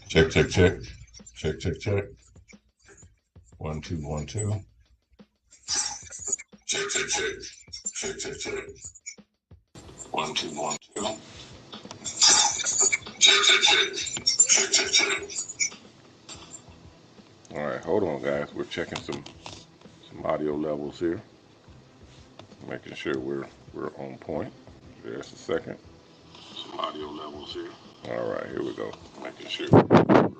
Check, check, check. Check, check, check. 1, 2, 1, 2. Check, check, check. Check, check, check. 1, 2, 1, 2. Check, check, check. Check, check, check. All right, hold on, guys. We're checking some audio levels here, making sure we're on point. Just a second. Some audio levels here. All right, here we go. Making sure we're on point.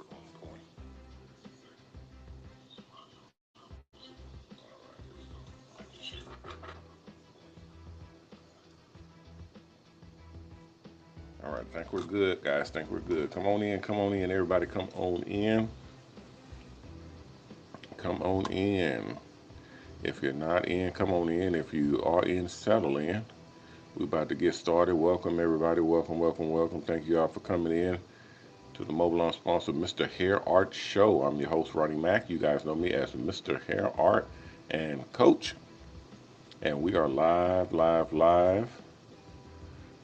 All right, think we're good, guys. Think we're good. Come on in, come on in, everybody. Come on in. Come on in. If you're not in, come on in. If you are in, settle in. We're about to get started. Welcome, everybody. Welcome, welcome, welcome. Thank you all for coming in to the Mobile On Sponsor Mr. Hair Art Show. I'm your host, Ronnie Mack. You guys know me as Mr. Hair Art and Coach. And we are live, live, live.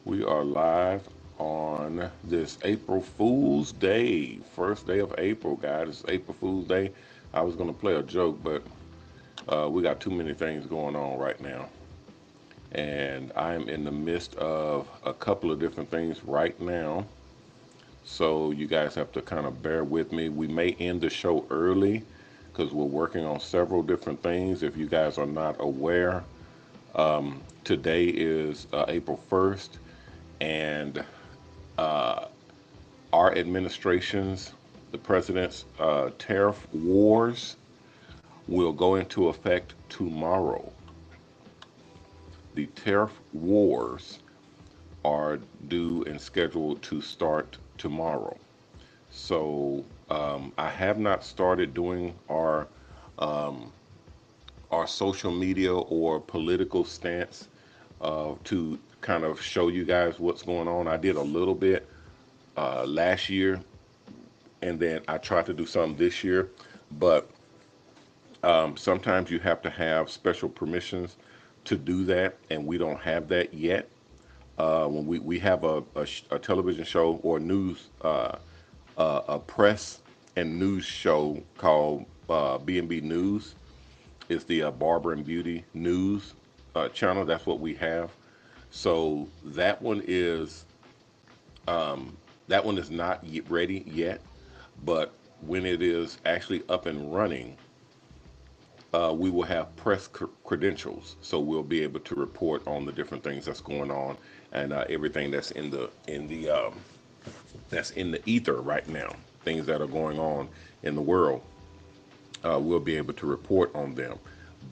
We are live on this April Fool's Day, first day of April, guys. It's April Fool's Day. I was going to play a joke, but we got too many things going on right now. And I'm in the midst of a couple of different things right now. So you guys have to kind of bear with me. We may end the show early because we're working on several different things. If you guys are not aware, today is April 1st, and our administration's, the president's tariff wars will go into effect tomorrow. The tariff wars are due and scheduled to start tomorrow. So I have not started doing um, our social media or political stance to kind of show you guys what's going on. I did a little bit last year, and then I tried to do some this year, but sometimes you have to have special permissions to do that, and we don't have that yet. When we have a television show or news, a press and news show called B&B News. It's the Barber and Beauty News channel. That's what we have. So that one is not yet ready yet, but when it is actually up and running, we will have press credentials, so we'll be able to report on the different things that's going on and everything that's in the ether right now. Things that are going on in the world, we'll be able to report on them.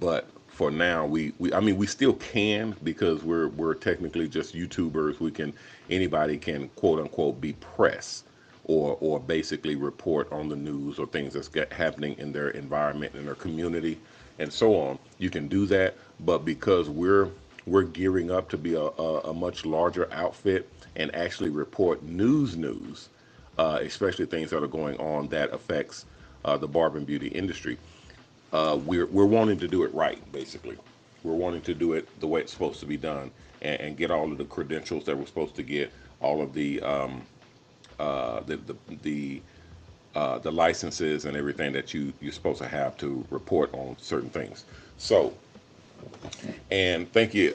But for now, I mean, we still can because we're technically just YouTubers. Anybody can quote unquote be press or basically report on the news or things that's happening in their environment, in their community, and so on. You can do that, but because we're gearing up to be a much larger outfit and actually report news, especially things that are going on that affects the barber and beauty industry. We're wanting to do it right, basically. We're wanting to do it the way it's supposed to be done, and get all of the credentials that we're supposed to get, all of uh, the the the, the licenses and everything that you're supposed to have to report on certain things. So, and thank you,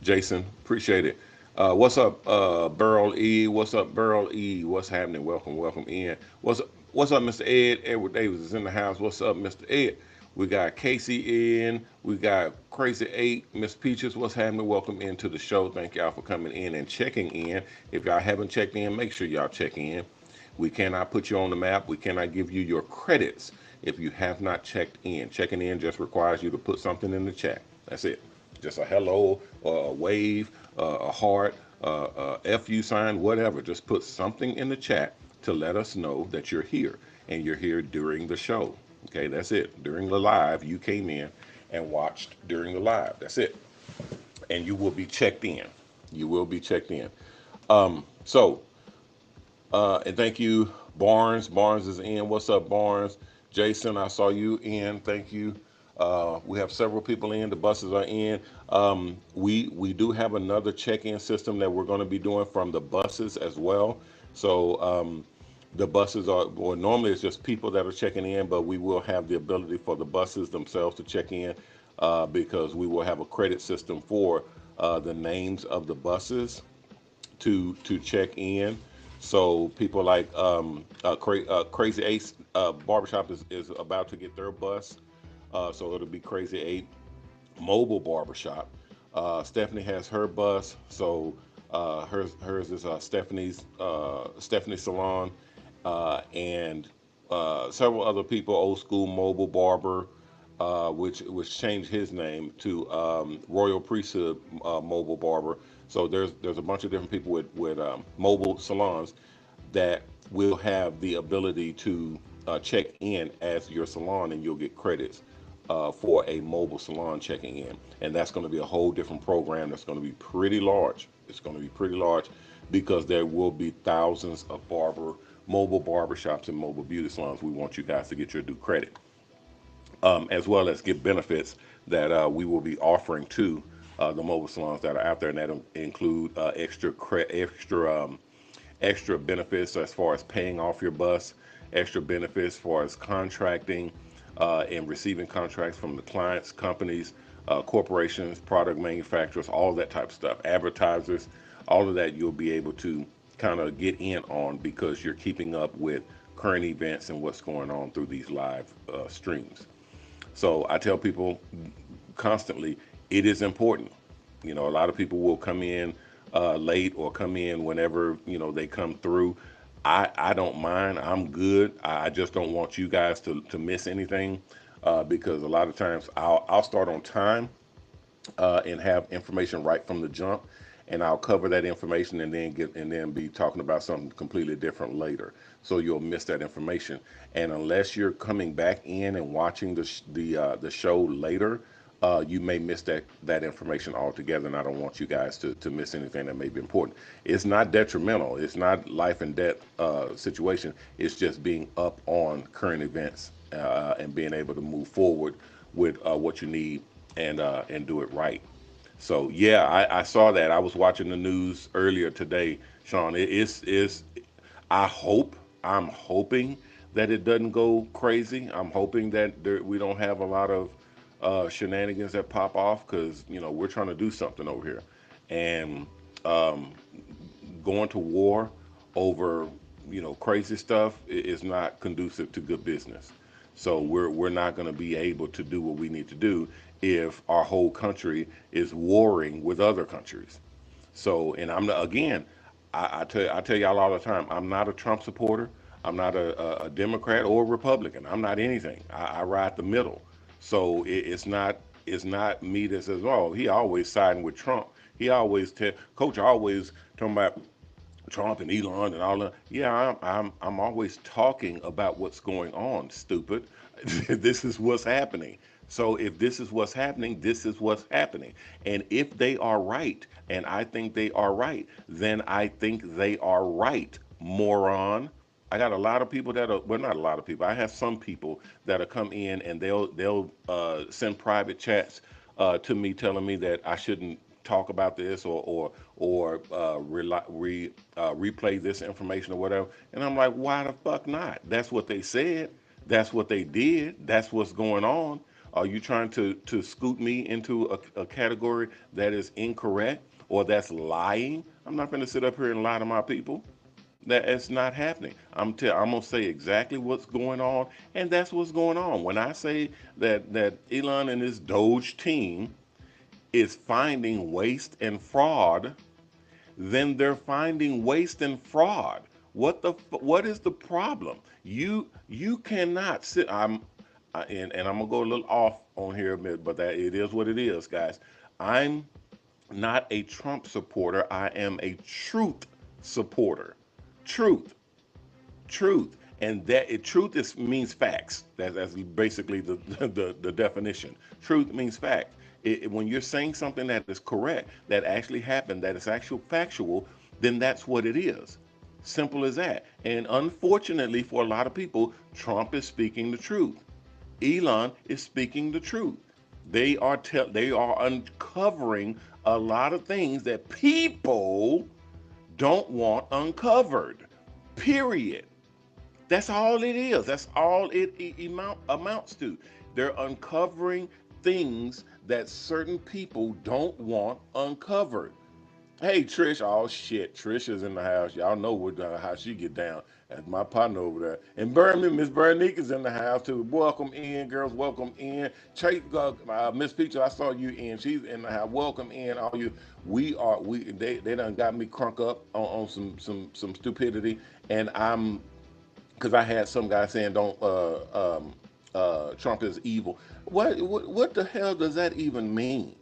Jason. Appreciate it. What's up, Burl E? What's up, Burl E? What's happening? Welcome, welcome in. What's up, Mr. Ed? Edward Davis is in the house. What's up, Mr. Ed? We got Casey in. We got Crazy Eight. Miss Peaches, what's happening? Welcome into the show. Thank y'all for coming in and checking in. If y'all haven't checked in, make sure y'all check in. We cannot put you on the map. We cannot give you your credits if you have not checked in. Checking in just requires you to put something in the chat. That's it. Just a hello, or a wave, a heart, FU sign, whatever. Just put something in the chat to let us know that you're here and you're here during the show. Okay, that's it. During the live, you came in and watched during the live. That's it. And you will be checked in. You will be checked in. So, and thank you, Barnes. Barnes is in. What's up, Barnes? Jason, I saw you in. Thank you. We have several people in. The buses are in. We do have another check-in system that we're going to be doing from the buses as well. So the buses are, well, normally it's just people that are checking in, but we will have the ability for the buses themselves to check in because we will have a credit system for the names of the buses to check in. So people like Crazy Ace Barbershop is about to get their bus. So it'll be Crazy Eight Mobile Barbershop. Stephanie has her bus, so hers is Stephanie Salon, and several other people. Old School Mobile Barber, which changed his name to Royal Priesthood Mobile Barber. So there's a bunch of different people with mobile salons that will have the ability to check in as your salon, and you'll get credits for a mobile salon checking in. And that's going to be a whole different program that's going to be pretty large. It's going to be pretty large because there will be thousands of mobile barber shops and mobile beauty salons. We want you guys to get your due credit, as well as get benefits that we will be offering to the mobile salons that are out there, and that include extra benefits as far as paying off your bus, extra benefits as far as contracting and receiving contracts from the clients, companies, corporations, product manufacturers, all that type of stuff, advertisers, all of that you'll be able to kind of get in on because you're keeping up with current events and what's going on through these live streams. So I tell people constantly, it is important. You know, a lot of people will come in late or come in whenever, they come through. I don't mind. I'm good. I just don't want you guys to miss anything because a lot of times I'll start on time and have information right from the jump, and I'll cover that information and then be talking about something completely different later. So you'll miss that information. And unless you're coming back in and watching the show later, you may miss that information altogether. And I don't want you guys to miss anything that may be important. It's not detrimental. It's not life and death situation. It's just being up on current events and being able to move forward with what you need and do it right. So yeah, I saw that. I was watching the news earlier today, Sean. I hope, I'm hoping that it doesn't go crazy. I'm hoping that we don't have a lot of shenanigans that pop off because we're trying to do something over here, and um, going to war over crazy stuff is not conducive to good business. So we're not going to be able to do what we need to do if our whole country is warring with other countries. So, and I'm not, again, I tell y'all all the time, I'm not a Trump supporter. I'm not a Democrat or a Republican. I'm not anything. I ride the middle. So it's not me that says, oh, he always siding with Trump. He always Coach always talking about Trump and Elon and all that. Yeah, I'm always talking about what's going on, stupid. This is what's happening. So if this is what's happening, this is what's happening. And if they are right, and I think they are right, then I think they are right, moron. I got a lot of people that are, well, not a lot of people. I have some people that'll come in and they'll send private chats to me telling me that I shouldn't talk about this or replay this information or whatever. And I'm like, why the fuck not? That's what they said. That's what they did. That's what's going on. Are you trying to scoot me into a category that is incorrect or that's lying? I'm not going to sit up here and lie to my people. That it's not happening. I'm gonna say exactly what's going on, and that's what's going on. When I say that Elon and his Doge team is finding waste and fraud, then they're finding waste and fraud. What is the problem? You cannot sit. And I'm gonna go a little off on here a bit, but that it is what it is, guys. I'm not a Trump supporter. I am a truth supporter. Truth, truth, and truth means facts. That's basically the definition. Truth means fact. When you're saying something that is correct, that actually happened, that is actual factual, then that's what it is. Simple as that. And unfortunately, for a lot of people, Trump is speaking the truth. Elon is speaking the truth. They are uncovering a lot of things that people don't want uncovered. Period. That's all it is. That's all amounts to. They're uncovering things that certain people don't want uncovered. Hey Trish, oh shit, Trish is in the house. Y'all know how she get down. That's my partner over there. And Miss Bernique is in the house too. Welcome in, girls. Welcome in. Chase, Miss Peacher, I saw you in. She's in the house. Welcome in, all you. They done got me crunk up on some stupidity, and I'm because I had some guy saying don't Trump is evil. What the hell does that even mean?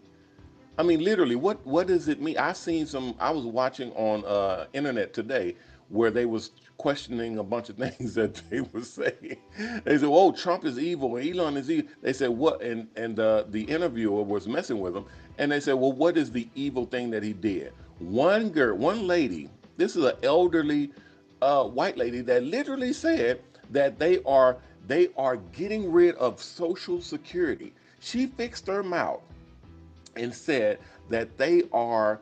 I mean, literally, what does it mean? I seen some. I was watching on internet today where they was questioning a bunch of things that they were saying. They said, "Oh, Trump is evil, and Elon is evil." They said, "What?" And the interviewer was messing with them, and they said, "Well, what is the evil thing that he did?" One lady. This is an elderly white lady that literally said that they are getting rid of Social Security. She fixed her mouth and said that they are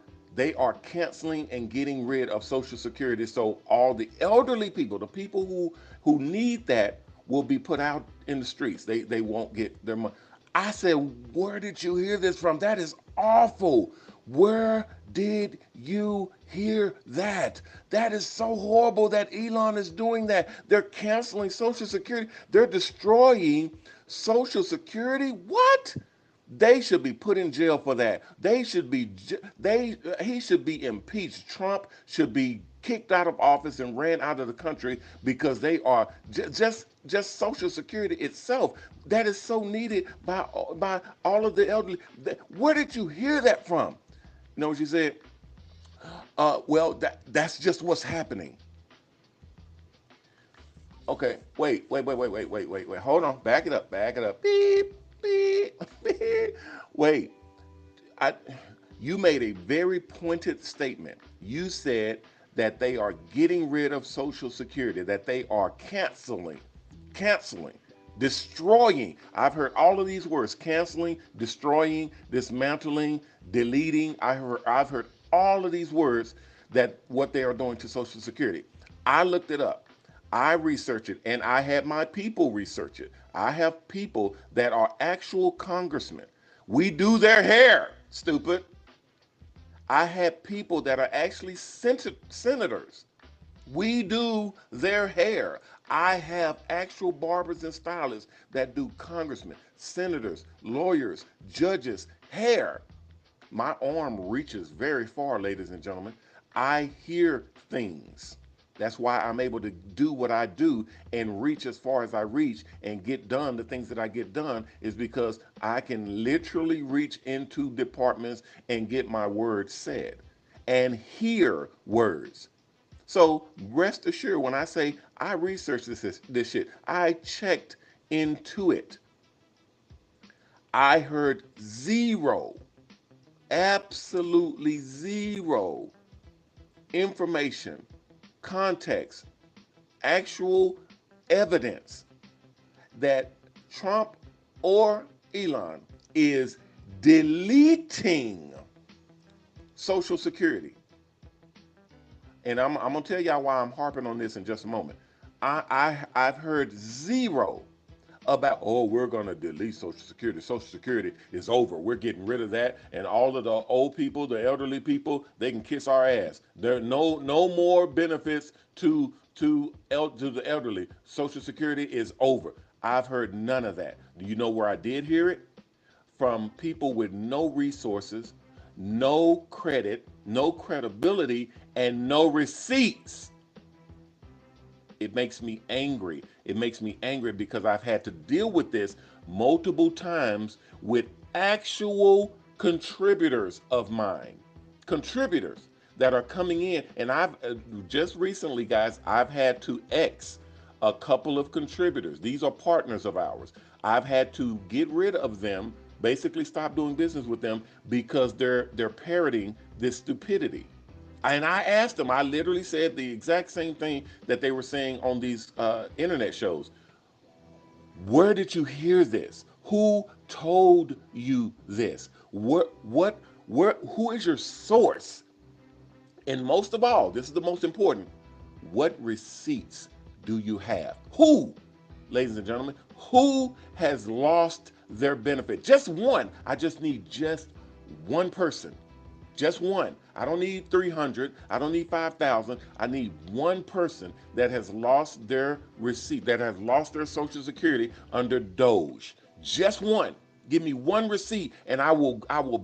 canceling and getting rid of Social Security. So all the elderly people, the people who need that, will be put out in the streets. They won't get their money. I said, where did you hear this from? That is awful. Where did you hear that? That is so horrible that Elon is doing that. They're canceling Social Security. They're destroying Social Security. What? They should be put in jail for that. They should be they he should be impeached. Trump should be kicked out of office and ran out of the country because they are just Social Security itself that is so needed by all of the elderly. Where did you hear that from? You know what she said? Well, that's just what's happening. Okay, wait. Hold on, back it up, back it up. Beep, beep, beep. Wait, I, you made a very pointed statement. You said that they are getting rid of Social Security, that they are canceling, destroying. I've heard all of these words: canceling, destroying, dismantling, deleting. I've heard all of these words that what they are doing to Social Security. I looked it up. I researched it, and I had my people research it. I have people that are actual congressmen. We do their hair, stupid. I had people that are actually senators. We do their hair. I have actual barbers and stylists that do congressmen, senators, lawyers, judges, hair. My arm reaches very far, ladies and gentlemen. I hear things. That's why I'm able to do what I do and reach as far as I reach and get done the things that I get done is because I can literally reach into departments and get my words said and hear words. So rest assured, when I say I researched this shit, I checked into it. I heard zero, absolutely zero information, context, actual evidence that Trump or Elon is deleting Social Security. And I'm gonna tell y'all why I'm harping on this in just a moment. I've heard zero about, oh, we're going to delete Social Security. Social Security is over. We're getting rid of that, and all of the old people, the elderly people, they can kiss our ass. There are no more benefits to the elderly. Social Security is over. I've heard none of that. Do you know where I did hear it? From people with no resources, no credit, no credibility, and no receipts. It makes me angry. It makes me angry because I've had to deal with this multiple times with actual contributors of mine. Contributors that are coming in. And I've just recently, guys, I've had to X a couple of contributors. These are partners of ours. I've had to get rid of them, basically stop doing business with them because they're parroting this stupidity. And I asked them, I literally said the exact same thing that they were saying on these internet shows. Where did you hear this? Who told you this? Who is your source? And most of all, this is the most important. What receipts do you have? Who, ladies and gentlemen, who has lost their benefit? Just one. I just need just one person. Just one. I don't need 300. I don't need 5,000. I need one person that has lost their receipt, that has lost their Social Security under Doge. Just one. Give me one receipt and I will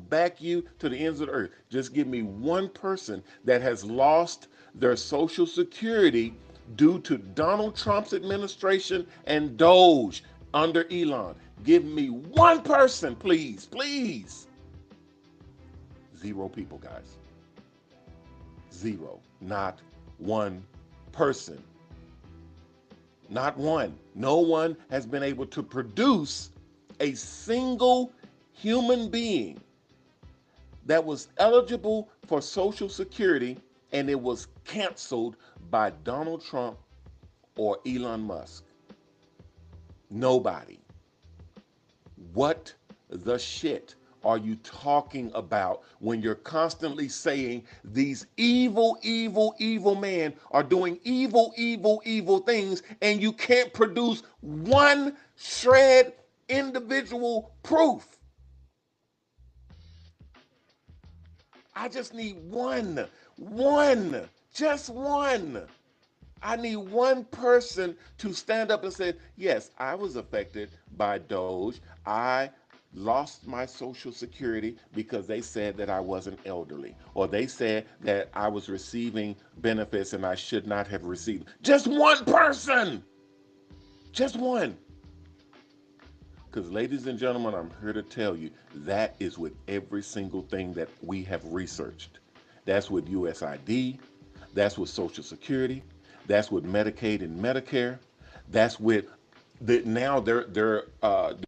back you to the ends of the earth. Just give me one person that has lost their Social Security due to Donald Trump's administration and Doge under Elon. Give me one person, please, please. Zero people, guys. Zero. Not one person. Not one. No one has been able to produce a single human being that was eligible for Social Security and it was canceled by Donald Trump or Elon Musk. Nobody. What the shit are you talking about when you're constantly saying these evil, evil, evil men are doing evil, evil, evil things and you can't produce one shred individual proof? I just need one, just one. I need one person to stand up and say, yes, I was affected by Doge. I lost my Social Security because they said that I wasn't elderly, or they said that I was receiving benefits and I should not have received. Just one person, just one. Because, ladies and gentlemen, I'm here to tell you that is with every single thing that we have researched. That's with USID, that's with Social Security, that's with Medicaid and Medicare, that's with now they're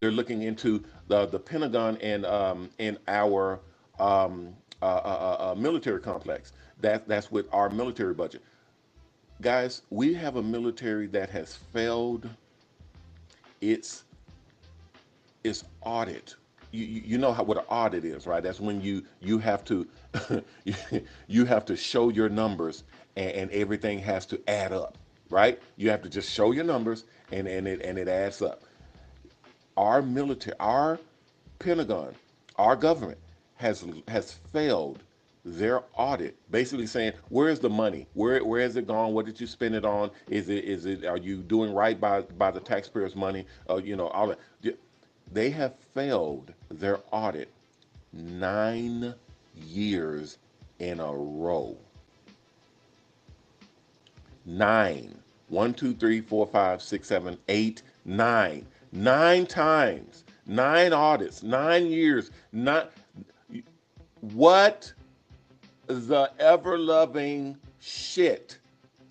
looking into the Pentagon and our military complex. That's with our military budget. Guys, we have a military that has failed its audit. You know what an audit is, right? That's when you have to you have to show your numbers and everything has to add up, right? You have to just show your numbers and it adds up. Our military, our Pentagon, our government has failed their audit, basically saying, where is the money? Where has it gone? What did you spend it on? Is it are you doing right by the taxpayers' money? All that. They have failed their audit 9 years in a row. Nine. One, two, three, four, five, six, seven, eight, nine. 9 times. 9 audits. 9 years. Not what the ever loving shit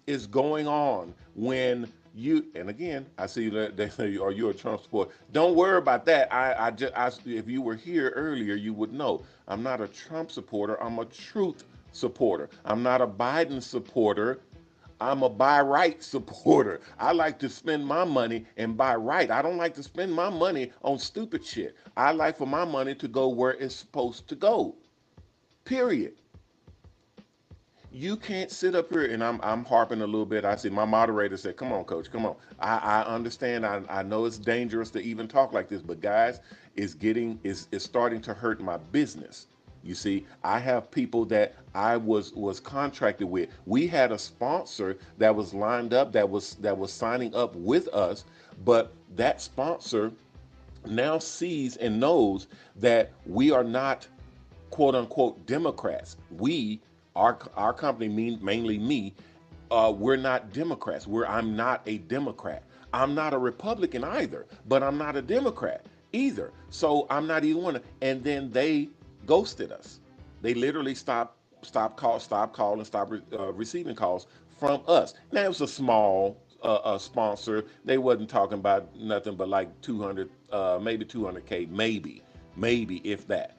is going on when you, and again, I see that they say, are you a Trump supporter? Don't worry about that. If you were here earlier, you would know I'm not a Trump supporter. I'm a truth supporter. I'm not a Biden supporter. I'm a buy right supporter. I like to spend my money and buy right. I don't like to spend my money on stupid shit. I like for my money to go where it's supposed to go. Period. You can't sit up here and I'm harping a little bit. I see my moderator said, "Come on, coach, come on." I understand. I know it's dangerous to even talk like this, but guys, it's starting to hurt my business. You see, I have people that I was contracted with. We had a sponsor that was lined up that was signing up with us, but that sponsor now sees and knows that we are not quote unquote Democrats. Our company, mainly me, we're not Democrats. I'm not a Democrat. I'm not a Republican either, but I'm not a Democrat either. So I'm not either one. And then they ghosted us. They literally stop calling, receiving calls from us. Now it was a small sponsor. They wasn't talking about nothing but like 200, maybe 200K, maybe if that.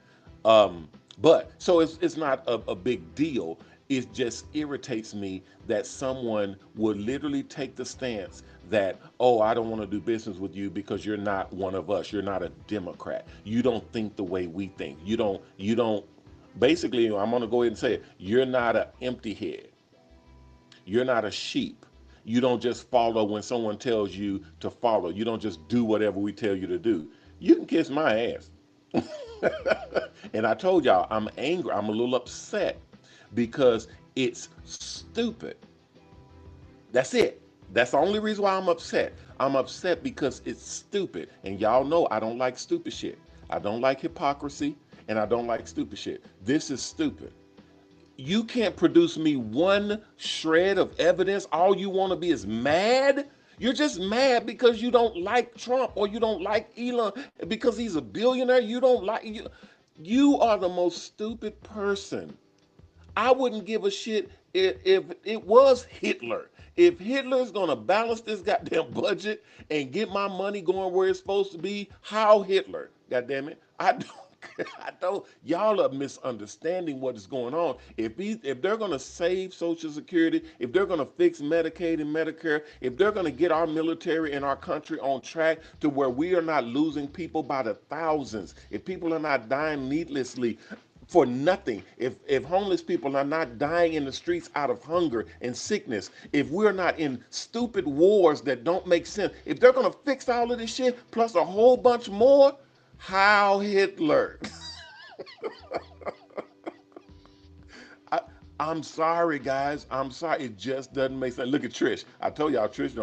But so it's not a big deal. It just irritates me that someone would literally take the stance that, oh, I don't want to do business with you because you're not one of us. You're not a Democrat. You don't think the way we think. You don't basically, I'm going to go ahead and say it. You're not an empty head. You're not a sheep. You don't just follow when someone tells you to follow. You don't just do whatever we tell you to do. You can kiss my ass. And I told y'all, I'm angry. I'm a little upset because it's stupid. That's it. That's the only reason why I'm upset. I'm upset because it's stupid. And y'all know I don't like stupid shit. I don't like hypocrisy and I don't like stupid shit. This is stupid. You can't produce me one shred of evidence. All you want to be is mad. You're just mad because you don't like Trump or you don't like Elon because he's a billionaire. You don't like you. You are the most stupid person. I wouldn't give a shit if it was Hitler. If Hitler's gonna balance this goddamn budget and get my money going where it's supposed to be, how Hitler? God damn it. I don't I don't y'all are misunderstanding what is going on. If they're gonna save Social Security, if they're gonna fix Medicaid and Medicare, if they're gonna get our military and our country on track to where we are not losing people by the thousands, if people are not dying needlessly, for nothing. If homeless people are not dying in the streets out of hunger and sickness, if we're not in stupid wars that don't make sense, if they're gonna fix all of this shit plus a whole bunch more, how Hitler? I, I'm sorry, guys. I'm sorry. It just doesn't make sense. Look at Trish. I told y'all Trish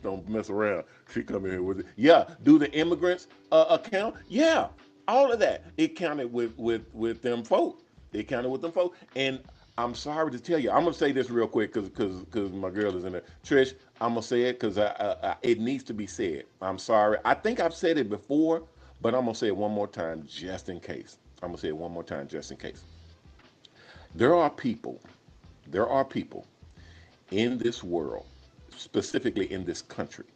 don't mess around. She come in here with it. Yeah. Do the immigrants account? Yeah. All of that. It counted with them folk. It counted with them folk. And I'm sorry to tell you. I'm gonna say this real quick because my girl is in there. Trish, I'm gonna say it because it needs to be said. I'm sorry. I think I've said it before, but I'm gonna say it one more time just in case. I'm gonna say it one more time just in case. There are people, there are people in this world, specifically in this country,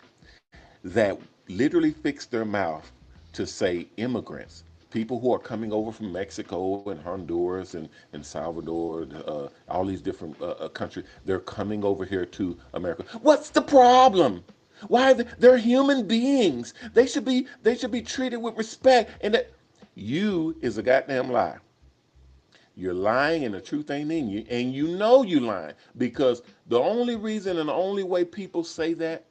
that literally fix their mouth to say immigrants, people who are coming over from Mexico and Honduras and Salvador, all these different countries, they're coming over here to America. What's the problem? Why they're human beings? They should be treated with respect. And that you is a goddamn lie. You're lying and the truth ain't in you. And you know you lying because the only reason and the only way people say that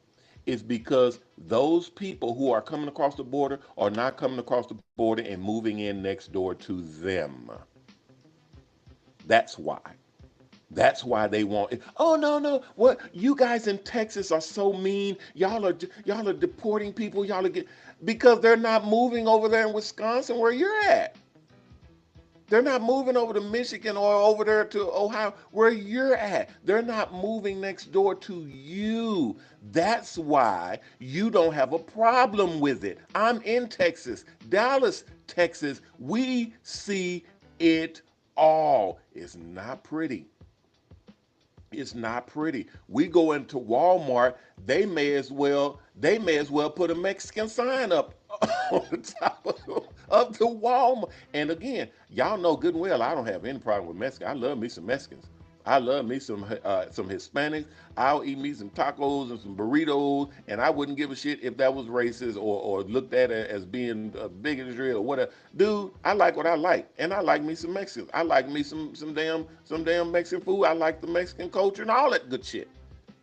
is because those people who are coming across the border are not coming across the border and moving in next door to them. That's why. That's why they want it. Oh no, no. What you guys in Texas are so mean. Y'all are deporting people. Y'all are get because they're not moving over there in Wisconsin where you're at. They're not moving over to Michigan or over there to Ohio where you're at. They're not moving next door to you. That's why you don't have a problem with it. I'm in Texas, Dallas, Texas. We see it all. It's not pretty. It's not pretty. We go into Walmart, they may as well put a Mexican sign up on the top of the Walmart. And again, y'all know good and well I don't have any problem with Mexicans. I love me some Mexicans. I love me some Hispanics. I'll eat me some tacos and some burritos, and I wouldn't give a shit if that was racist or looked at as being bigotry or whatever. Dude, I like what I like, and I like me some Mexicans. I like me some damn Mexican food. I like the Mexican culture and all that good shit.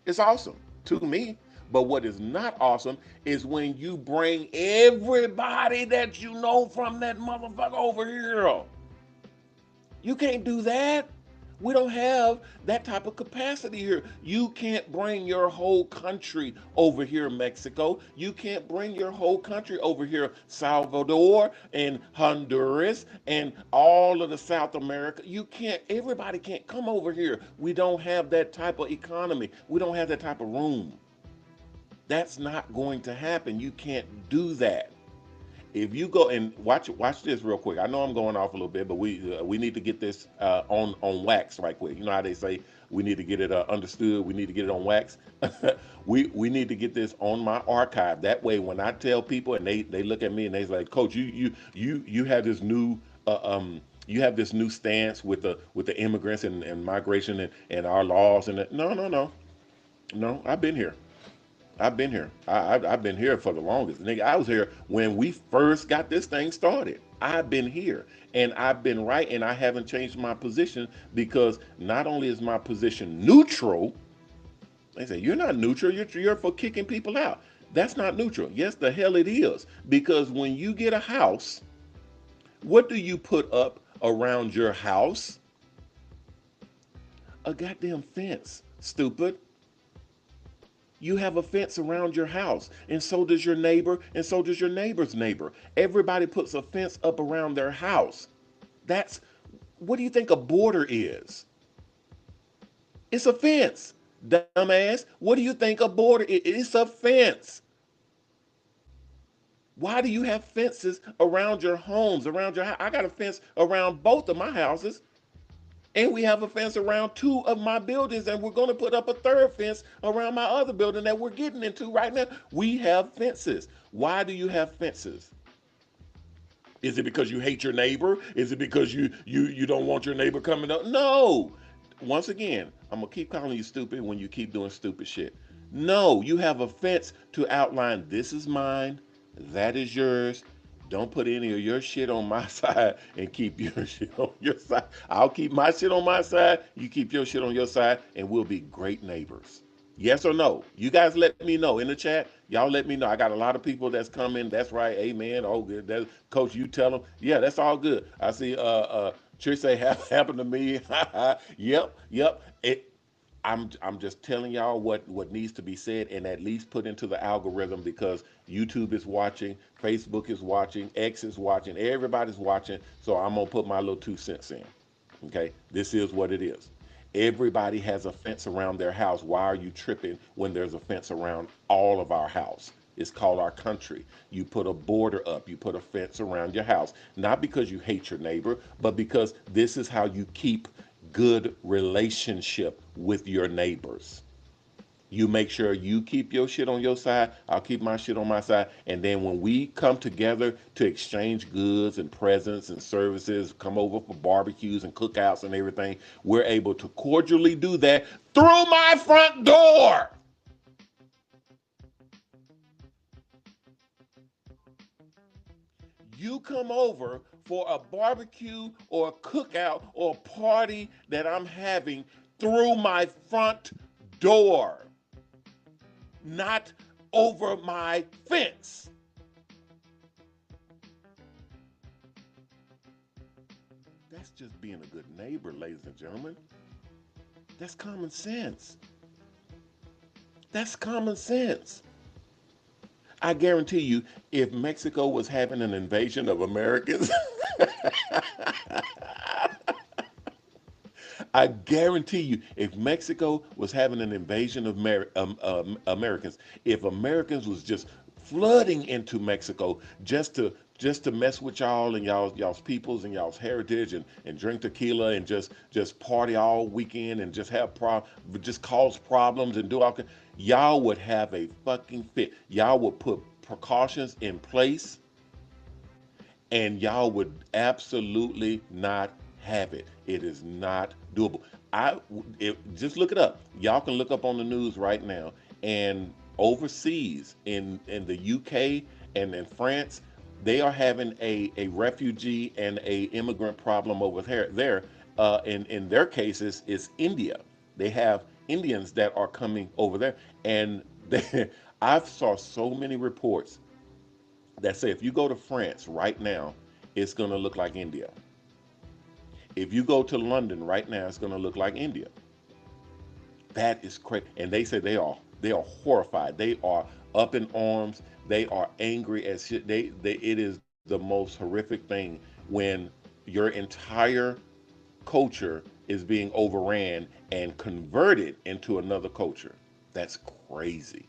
It's awesome to me. But what is not awesome is when you bring everybody that you know from that motherfucker over here. You can't do that. We don't have that type of capacity here. You can't bring your whole country over here, Mexico. You can't bring your whole country over here, Salvador and Honduras and all of the South America. You can't, everybody can't come over here. We don't have that type of economy. We don't have that type of room. That's not going to happen. You can't do that. If you go and watch this real quick. I know I'm going off a little bit, but we need to get this on wax right quick. You know how they say we need to get it understood. We need to get it on wax. We need to get this on my archive. That way, when I tell people and they look at me and they like, Coach, you have this new You have this new stance with the immigrants and migration and our laws and no, no, no, no. I've been here. I've been here. I've been here for the longest. Nigga, I was here when we first got this thing started. I've been here and I've been right and I haven't changed my position because not only is my position neutral, they say you're not neutral, you're for kicking people out. That's not neutral. Yes, the hell it is. Because when you get a house, what do you put up around your house? A goddamn fence, stupid. You have a fence around your house, and so does your neighbor, and so does your neighbor's neighbor. Everybody puts a fence up around their house. That's what do you think a border is? It's a fence, dumbass. What do you think a border is? It's a fence. Why do you have fences around your homes, around your house? I got a fence around both of my houses. And we have a fence around two of my buildings, and we're going to put up a third fence around my other building that we're getting into right now. We have fences. Why do you have fences? Is it because you hate your neighbor? Is it because you don't want your neighbor coming up? No. Once again, I'm gonna keep calling you stupid when you keep doing stupid shit. No, you have a fence to outline this is mine, that is yours. Don't put any of your shit on my side and keep your shit on your side. I'll keep my shit on my side, you keep your shit on your side, and we'll be great neighbors. Yes or no? You guys let me know in the chat. Y'all let me know. I got a lot of people that's coming. That's right. Amen. Oh, good. That, Coach, you tell them. Yeah, that's all good. I see. Trish say happened to me. Yep. Yep. I'm just telling y'all what needs to be said and at least put into the algorithm because YouTube is watching, Facebook is watching, X is watching, everybody's watching. So I'm gonna put my little 2 cents in. Okay, this is what it is. Everybody has a fence around their house. Why are you tripping when there's a fence around all of our house? It's called our country. You put a border up, you put a fence around your house, not because you hate your neighbor, but because this is how you keep good relationship with your neighbors. You make sure you keep your shit on your side, I'll keep my shit on my side. And then when we come together to exchange goods and presents and services, come over for barbecues and cookouts and everything, we're able to cordially do that through my front door. You come over for a barbecue or a cookout or a party that I'm having through my front door, not over my fence. That's just being a good neighbor, ladies and gentlemen. That's common sense. That's common sense. I guarantee you, if Mexico was having an invasion of Americans, I guarantee you, if Mexico was having an invasion of Americans, if Americans was just flooding into Mexico just to mess with y'all and y'all's peoples and y'all's heritage and drink tequila and just party all weekend and just have just cause problems and do all y'all would have a fucking fit. Y'all would put precautions in place and y'all would absolutely not have it. It is not doable. Just look it up. Y'all can look up on the news right now. And overseas in the UK and in France, they are having a refugee and a immigrant problem over there. In their cases, it's India. They have Indians that are coming over there, and I've saw so many reports that say if you go to France right now, it's going to look like India. If you go to London right now, it's going to look like India. That is crazy. And they say they are horrified. They are up in arms. They are angry as shit. They it is the most horrific thing when your entire culture is being overran and converted into another culture. That's crazy.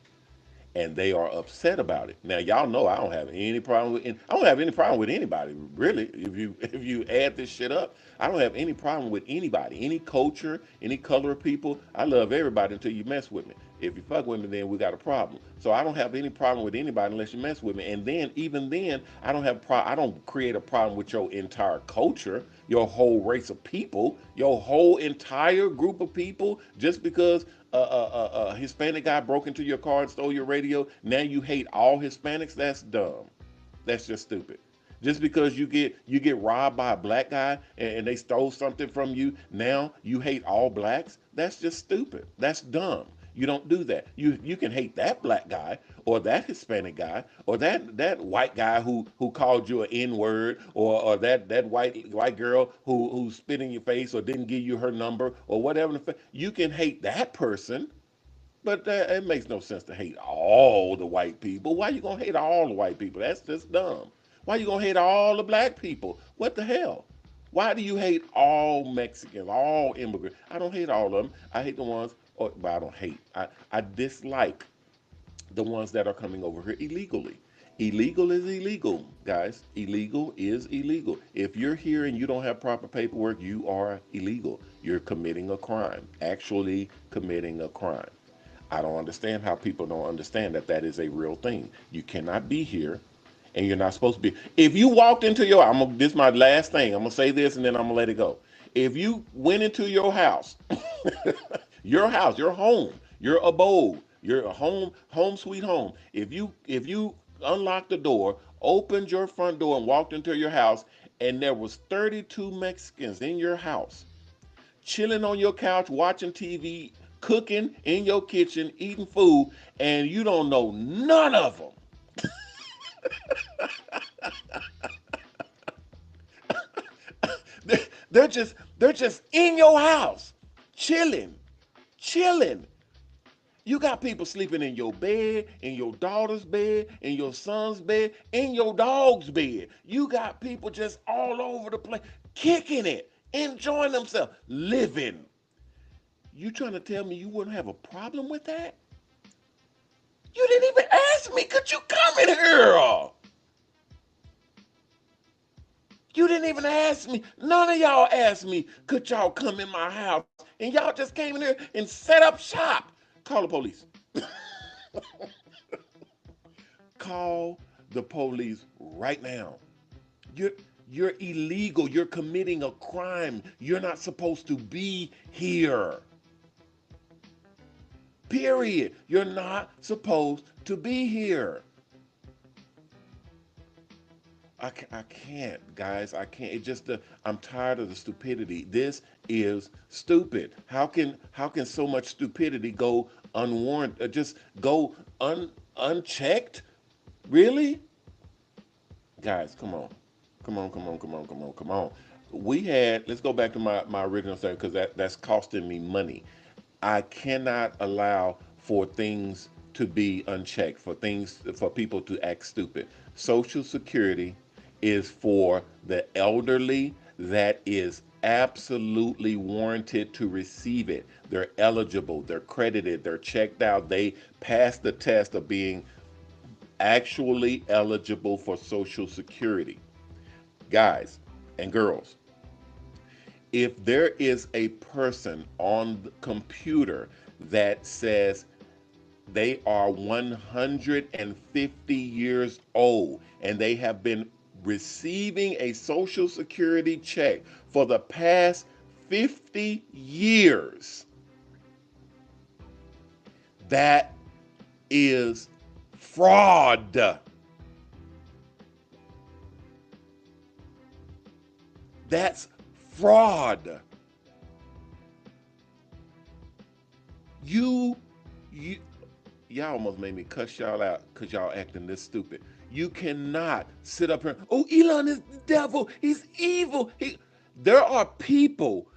And they are upset about it. Now, y'all know I don't have any problem with I don't have any problem with anybody really. If you add this shit up, I don't have any problem with anybody, any culture, any color of people. I love everybody until you mess with me. If you fuck with me, then we got a problem. So I don't have any problem with anybody unless you mess with me. And then even then, I don't have I don't create a problem with your entire culture, your whole race of people, your whole entire group of people. Just because a Hispanic guy broke into your car and stole your radio, now you hate all Hispanics. That's dumb. That's just stupid. Just because you get robbed by a black guy and they stole something from you, now you hate all blacks. That's just stupid. That's dumb. You don't do that. You can hate that black guy or that Hispanic guy or that white guy who called you an N word or that white girl who spit in your face or didn't give you her number or whatever. You can hate that person, but it makes no sense to hate all the white people. Why you gonna hate all the white people? That's just dumb. Why you gonna hate all the black people? What the hell? Why do you hate all Mexicans, all immigrants? I don't hate all of them. I hate the ones, but I don't hate. I dislike the ones that are coming over here illegally. Illegal is illegal, guys. Illegal is illegal. If you're here and you don't have proper paperwork, you are illegal. You're committing a crime, actually committing a crime. I don't understand how people don't understand that that is a real thing. You cannot be here and you're not supposed to be. If you walked into your, this is my last thing. I'm gonna say this and then I'm gonna let it go. If you went into your house, your home, your abode, your home sweet home. If you unlocked the door, opened your front door and walked into your house, and there was 32 Mexicans in your house, chilling on your couch, watching TV, cooking in your kitchen, eating food, and you don't know none of them. They're just in your house, chilling, chilling. You got people sleeping in your bed, in your daughter's bed, in your son's bed, in your dog's bed. You got people just all over the place, kicking it, enjoying themselves, living. You trying to tell me you wouldn't have a problem with that? You didn't even ask me, could you come in here? You didn't even ask me. None of y'all asked me, could y'all come in my house? And y'all just came in here and set up shop. Call the police. Call the police right now. You're you're illegal. You're committing a crime. You're not supposed to be here. Period. You're not supposed to be here. I can't, guys. I can't. It just I'm tired of the stupidity. This is stupid. How can so much stupidity go unwarranted? Just go unchecked? Really, guys? Come on, come on, come on, come on, come on, come on. We had. Let's go back to my original statement because that's costing me money. I cannot allow for things to be unchecked, for people to act stupid. Social Security is for the elderly that is absolutely warranted to receive it. They're eligible, they're credited, they're checked out, they pass the test of being actually eligible for Social Security. Guys and girls, if there is a person on the computer that says they are 150 years old and they have been receiving a Social Security check for the past 50 years, that is fraud. That's fraud. You, you, y'all almost made me cuss y'all out because y'all acting this stupid. You cannot sit up here. Oh, Elon is the devil. He's evil. There are people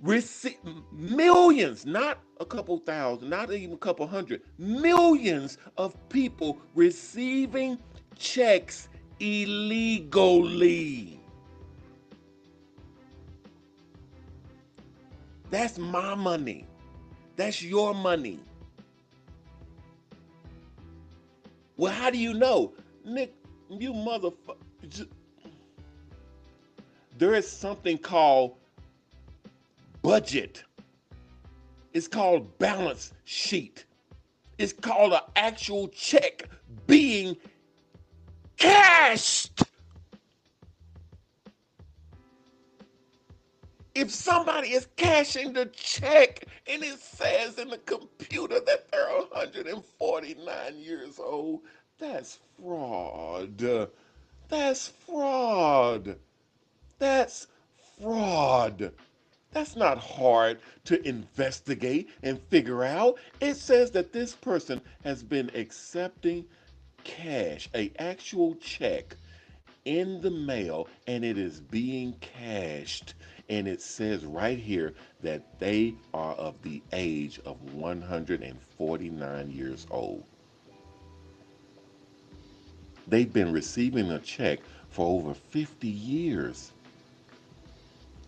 receive millions, not a couple thousand, not even a couple hundred, millions of people receiving checks illegally. That's my money. That's your money. Well, how do you know? Nick, you motherfucker. There is something called budget. It's called balance sheet. It's called an actual check being cashed. If somebody is cashing the check and it says in the computer that they're 149 years old, that's fraud. That's fraud. That's fraud. That's not hard to investigate and figure out. It says that this person has been accepting cash, a actual check in the mail, and it is being cashed. And it says right here that they are of the age of 149 years old. They've been receiving a check for over 50 years.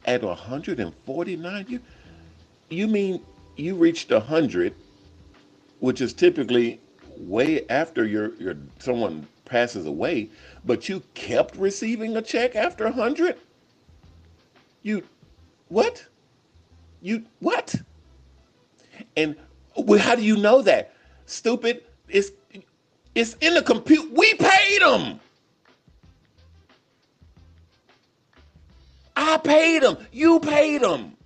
At 149, you mean you reached 100, which is typically way after your someone passes away, but you kept receiving a check after 100? You what? You what? And well, how do you know that? Stupid. It's in the compute. We paid them. I paid them. You paid them.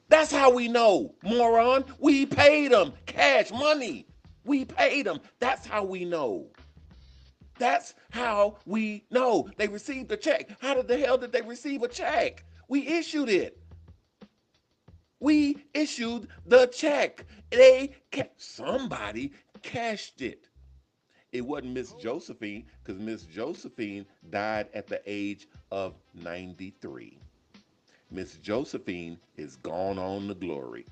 That's how we know, moron. We paid them. Cash money. We paid them. That's how we know. That's how we know. They received a check. How the hell did they receive a check? We issued it. We issued the check. Somebody cashed it. It wasn't Miss Josephine, because Miss Josephine died at the age of 93. Miss Josephine is gone on to glory.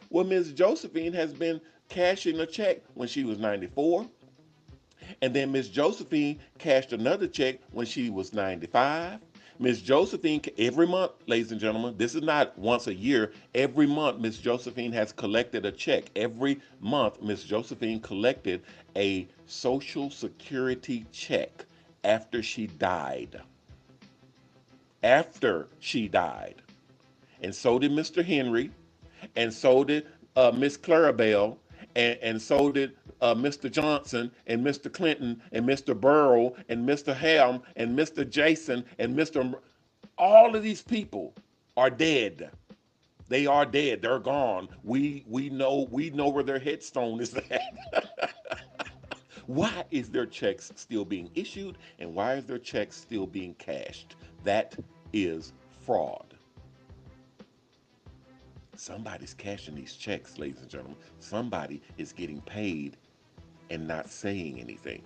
Well, Miss Josephine has been cashing a check when she was 94. And then Miss Josephine cashed another check when she was 95. Miss Josephine, every month, ladies and gentlemen, this is not once a year. Every month, Miss Josephine has collected a check. Every month, Miss Josephine collected a Social Security check after she died. After she died. And so did Mr. Henry, and so did Miss Clarabelle, and so did Mr. Johnson, and Mr. Clinton, and Mr. Burrow, and Mr. Helm, and Mr. Jason, and All of these people are dead. They are dead. They're gone. We know where their headstone is at. Why is their checks still being issued, and why is their checks still being cashed? That is fraud. Somebody's cashing these checks, ladies and gentlemen. Somebody is getting paid and not saying anything.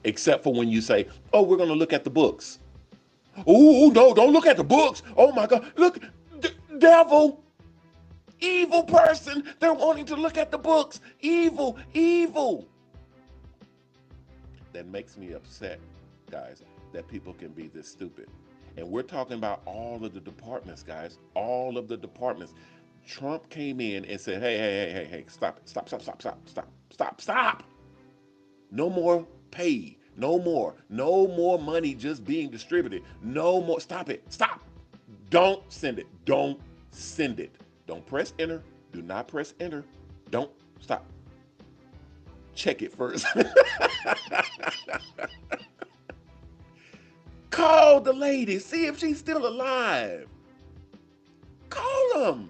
Except for when you say, oh, we're going to look at the books. Oh, no, don't look at the books. Oh, my God. Look, devil, evil person. They're wanting to look at the books. Evil, evil. That makes me upset, guys, that people can be this stupid. And we're talking about all of the departments, guys, all of the departments. Trump came in and said, hey, stop it, stop. No more pay, no more money just being distributed. No more, stop it, stop. Don't send it, don't send it. Don't press enter, do not press enter. Don't, stop. Check it first. Call the lady. See if she's still alive. Call them.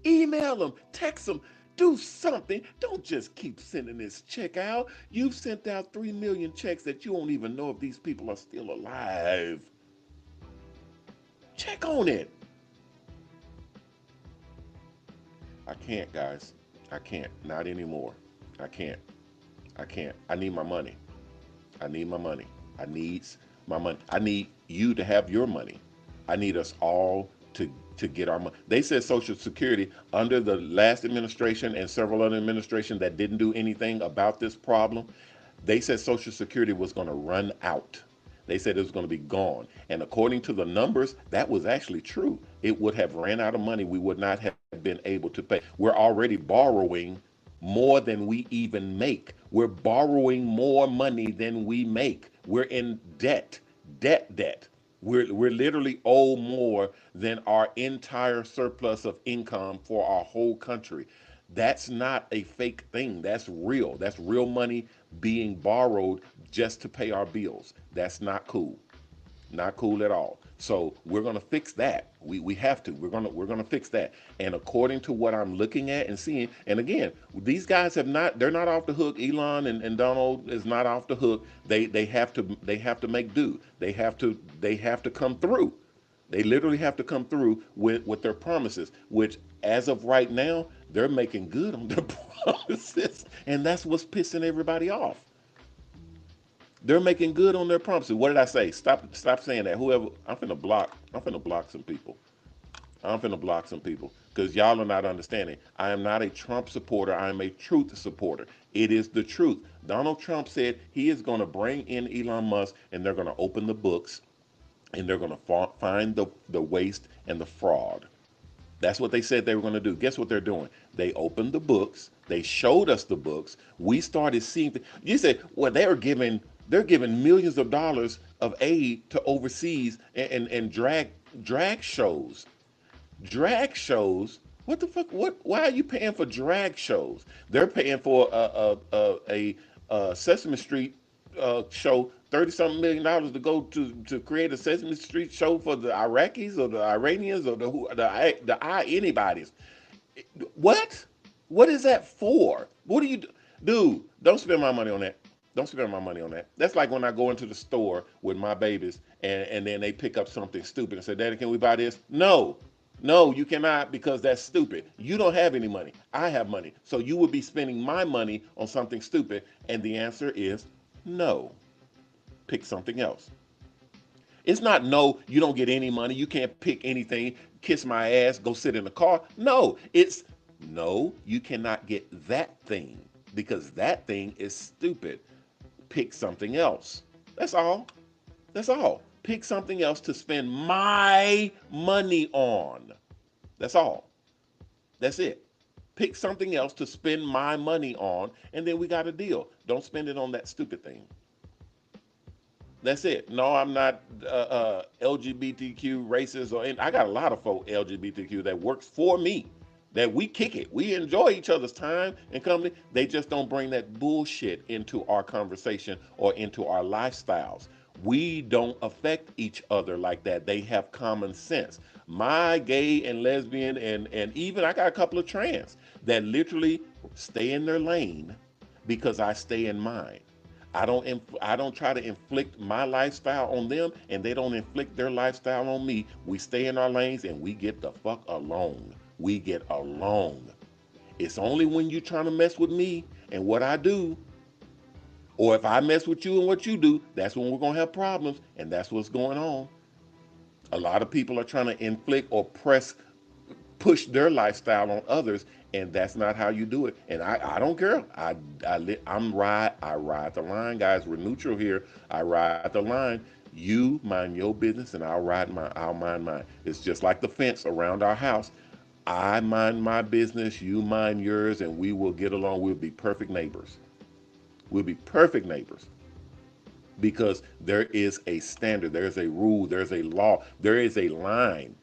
Email them. Text them. Do something. Don't just keep sending this check out. You've sent out 3 million checks that you don't even know if these people are still alive. Check on it. I can't, guys. I can't. Not anymore. I can't. I need my money. I need my money. I need my money. I need you to have your money. I need us all to get our money. They said Social Security under the last administration and several other administrations that didn't do anything about this problem. They said Social Security was going to run out. They said it was going to be gone. And according to the numbers, that was actually true. It would have ran out of money. We would not have been able to pay. We're already borrowing more than we even make. We're borrowing more money than we make. We're in debt. We're literally owe more than our entire surplus of income for our whole country. That's not a fake thing. That's real. That's real money being borrowed just to pay our bills. That's not cool. Not cool at all. So we're gonna fix that. We have to. We're gonna fix that. And according to what I'm looking at and seeing, and again, these guys have not. They're not off the hook. Elon and Donald is not off the hook. They have to make do. They have to come through. They literally have to come through with their promises, which as of right now, they're making good on their promises, and that's what's pissing everybody off. They're making good on their promises. What did I say? Stop saying that. Whoever I'm finna block some people. I'm finna block some people because y'all are not understanding. I am not a Trump supporter. I am a truth supporter. It is the truth. Donald Trump said he is going to bring in Elon Musk and they're going to open the books and they're going to find the waste and the fraud. That's what they said they were going to do. Guess what they're doing? They opened the books. They showed us the books. We started seeing. You said, well, they're giving millions of dollars of aid to overseas and drag shows. Drag shows. What the fuck? What? Why are you paying for drag shows? They're paying for a Sesame Street show, 30-something million to go to create a Sesame Street show for the Iraqis or the Iranians or the anybody's. What? What is that for? What do you do? Dude, don't spend my money on that. Don't spend my money on that. That's like when I go into the store with my babies and then they pick up something stupid and say, Daddy, can we buy this? No. No, you cannot because that's stupid. You don't have any money. I have money. So you would be spending my money on something stupid. And the answer is no. Pick something else. It's not no, you don't get any money. You can't pick anything. Kiss my ass, go sit in the car. No, it's no, you cannot get that thing because that thing is stupid. Pick something else. That's all. That's all. Pick something else to spend my money on. That's all. That's it. Pick something else to spend my money on, and then we got a deal. Don't spend it on that stupid thing. That's it. No, I'm not LGBTQ racist or I got a lot of folk LGBTQ that works for me. That we kick it. We enjoy each other's time and company. They just don't bring that bullshit into our conversation or into our lifestyles. We don't affect each other like that. They have common sense. My gay and lesbian and even I got a couple of trans that literally stay in their lane because I stay in mine. I don't try to inflict my lifestyle on them and they don't inflict their lifestyle on me. We stay in our lanes and we get the fuck along. We get along. It's only when you trying to mess with me and what I do, or if I mess with you and what you do, that's when we're gonna have problems, and that's what's going on. A lot of people are trying to inflict or push their lifestyle on others, and that's not how you do it. And I don't care. I ride the line, guys. We're neutral here. I ride the line. You mind your business, and I'll mind mine. It's just like the fence around our house. I mind my business, you mind yours, and we will get along. We'll be perfect neighbors. We'll be perfect neighbors because there is a standard, there's a rule, there's a law, there is a line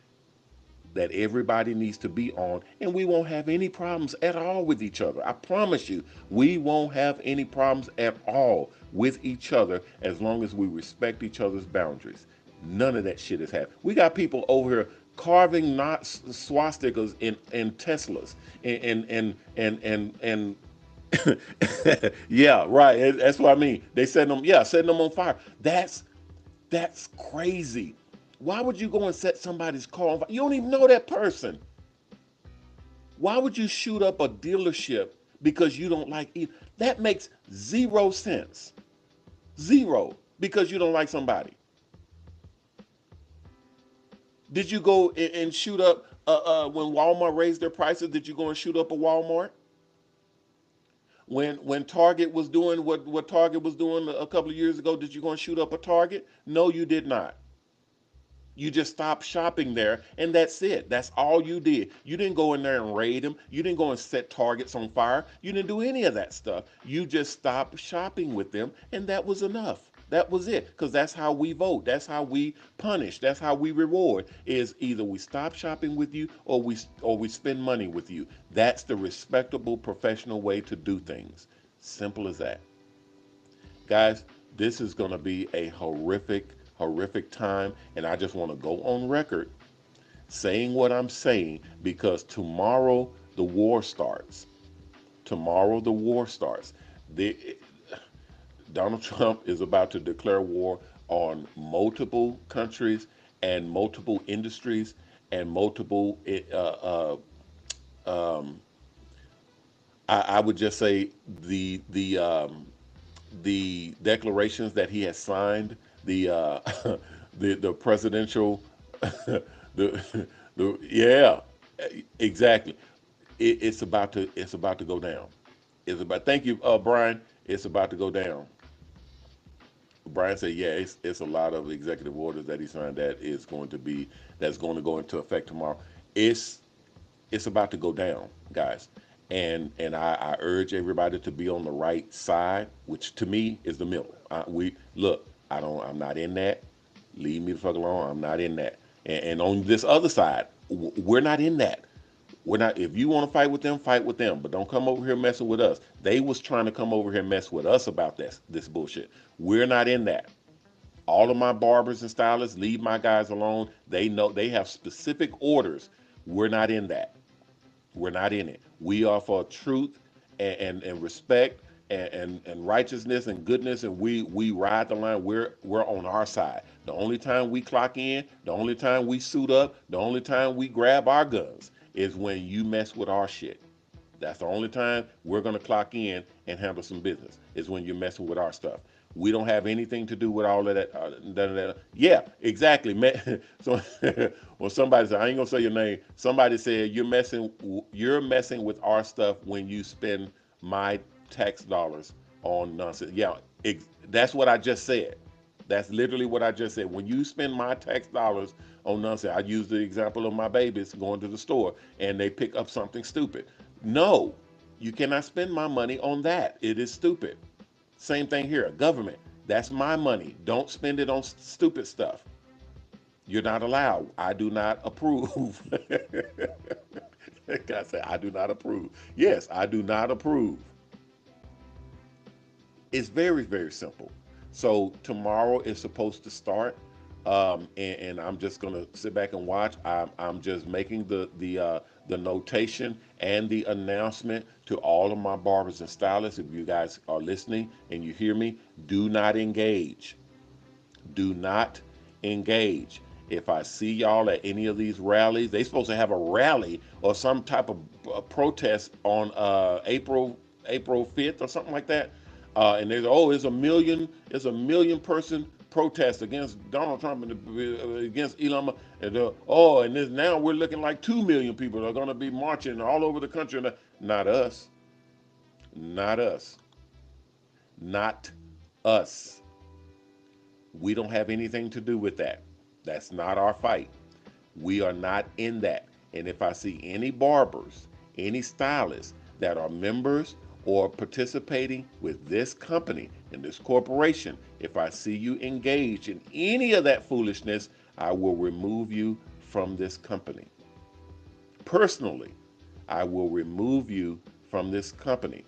that everybody needs to be on, and we won't have any problems at all with each other. I promise you, we won't have any problems at all with each other as long as we respect each other's boundaries. None of that shit has happened. We got people over here carving not swastikas in Teslas and yeah, right. That's what I mean. They setting them, yeah, setting them on fire. That's crazy. Why would you go and set somebody's car on fire? You don't even know that person. Why would you shoot up a dealership because you don't like it? That makes zero sense. Zero. Because you don't like somebody. Did you go and shoot up when Walmart raised their prices? Did you go and shoot up a Walmart? When Target was doing what Target was doing a couple of years ago, did you go and shoot up a Target? No, you did not. You just stopped shopping there, and that's it. That's all you did. You didn't go in there and raid them. You didn't go and set Targets on fire. You didn't do any of that stuff. You just stopped shopping with them, and that was enough. That was it. Because that's how we vote. That's how we punish. That's how we reward. Is either we stop shopping with you or we spend money with you. That's the respectable professional way to do things. Simple as that. Guys, this is going to be a horrific time, and I just want to go on record saying what I'm saying because tomorrow the war starts. Tomorrow the war starts. The, Donald Trump is about to declare war on multiple countries and multiple industries and multiple. I would just say the declarations that he has signed, the the presidential, the yeah, exactly. It's about to go down. It's about thank you, Brian. It's about to go down. Brian said, yeah, it's a lot of executive orders that he signed that's going to go into effect tomorrow. It's it's about to go down, guys. And I urge everybody to be on the right side, which to me is the middle. We look, I'm not in that. Leave me the fuck alone. I'm not in that. And on this other side, we're not in that. We're not. If you want to fight with them, fight with them. But don't come over here messing with us. They was trying to come over here and mess with us about this bullshit. We're not in that. All of my barbers and stylists leave my guys alone. They know they have specific orders. We're not in that. We're not in it. We are for truth and respect and righteousness and goodness, and we ride the line. We're on our side. The only time we clock in, the only time we suit up, the only time we grab our guns is when you mess with our shit. That's the only time we're going to clock in and handle some business is when you're messing with our stuff. We don't have anything to do with all of that. Yeah, exactly. So when somebody said, I ain't gonna say your name. Somebody said you're messing with our stuff when you spend my tax dollars on nonsense. Yeah, that's what I just said. That's literally what I just said. When you spend my tax dollars on nonsense, I use the example of my babies going to the store and they pick up something stupid. No, you cannot spend my money on that. It is stupid. Same thing here. Government, that's my money. Don't spend it on stupid stuff. You're not allowed. I do not approve. I say, I do not approve. Yes, I do not approve. It's very simple. So tomorrow is supposed to start, and I'm just gonna sit back and watch. I'm just making the notation and the announcement to all of my barbers and stylists. If you guys are listening and you hear me, do not engage. Do not engage. If I see y'all at any of these rallies, they supposed to have a rally or some type of protest on April 5th or something like that. And there's it's a million person protest against Donald Trump and against Elon Musk. And and this, now we're looking like 2 million people are going to be marching all over the country. Not us, not us, not us. We don't have anything to do with that. That's not our fight. We are not in that. And if I see any barbers, any stylists that are members or participating with this company and this corporation, if I see you engaged in any of that foolishness, I will remove you from this company. Personally, I will remove you from this company.